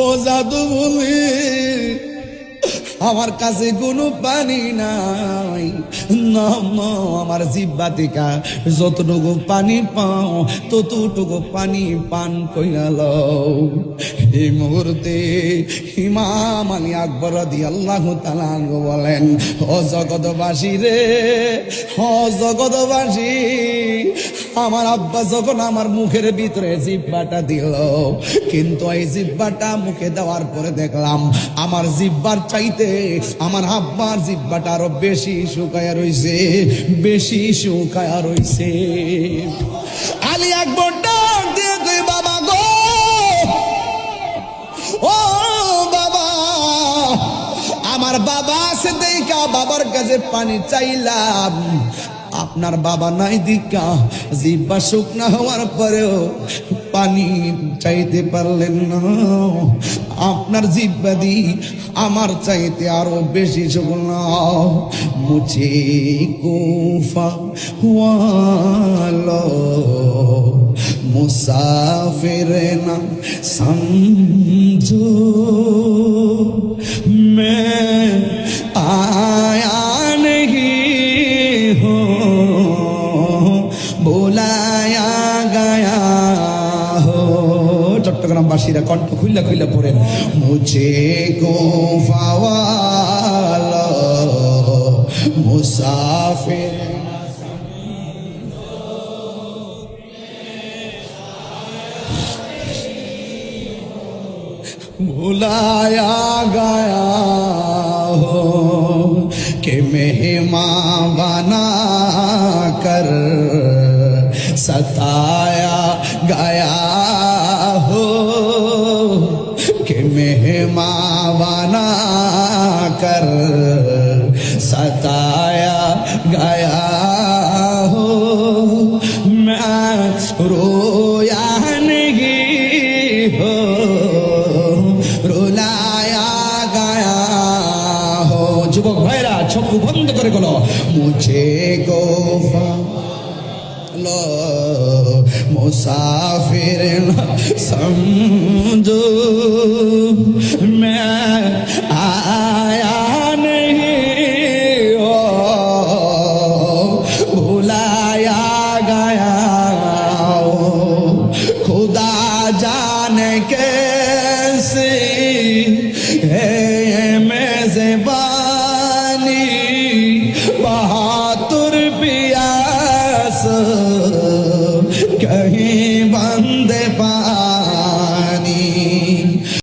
ও জাদু বলি আমার কাছে কোনো পানি নাই, আমার জিহ্বা থেকে যতটুকু পানি পাও ততটুকু পানি পান কইরা লও। এই মুহূর্তে ইমাম আলী আকবর রাদিয়াল্লাহু তাআলা আনহু বলেন, ও জগৎবাসী রে, ও জগৎবাসী, আমার আব্বা যখন আমার মুখের ভিতরে জিহ্বাটা দিল, কিন্তু এই জিহ্বাটা মুখে দেওয়ার পরে দেখলাম আমার জিহ্বার চাইতে আমার আব্বার জিহ্বাটা আরো বেশি শুকায়া রইছে, বেশি শুকায়া রইছে। আলী আকবর ডাক দিয়ে কই, বাবা গো, ও বাবা, আমার বাবা আছে দেখা বাবার কাছে পানি চাইলাম, আপনার বাবা নাই দিকা জিহ্বা শুকনা হওয়ার পরেও পানি চাইতে পারলেন না। আপনার জিহ্বা দি আমার চাইতে আরো বেশি শুকনা। মুঝে কুফা ওয়ালো মুসাফির না সমঝো, मैं आया नहीं हूँ, बुलाया गया हो। চট্টগ্রামবাসীরা কণ্ঠ খুইলা খুইলা পড়েন, মুঝে গোফা ওয়ালা মুসাফির बुलाया गया हो कि मेहमान बना कर सताया गया हो, कि मेहमान बना कर सताया गया हो। मैं रोया नहीं हो, রুলায়া গায়া হো। যুবক ভাইরা চক্ষু বন্ধ করে গেল, মুঝে গোফা লো মুসাফির না সমঝো, मैं आया नहीं हो, भुलाया गया हो। खुदा जाने कैसे है मेज़बानी,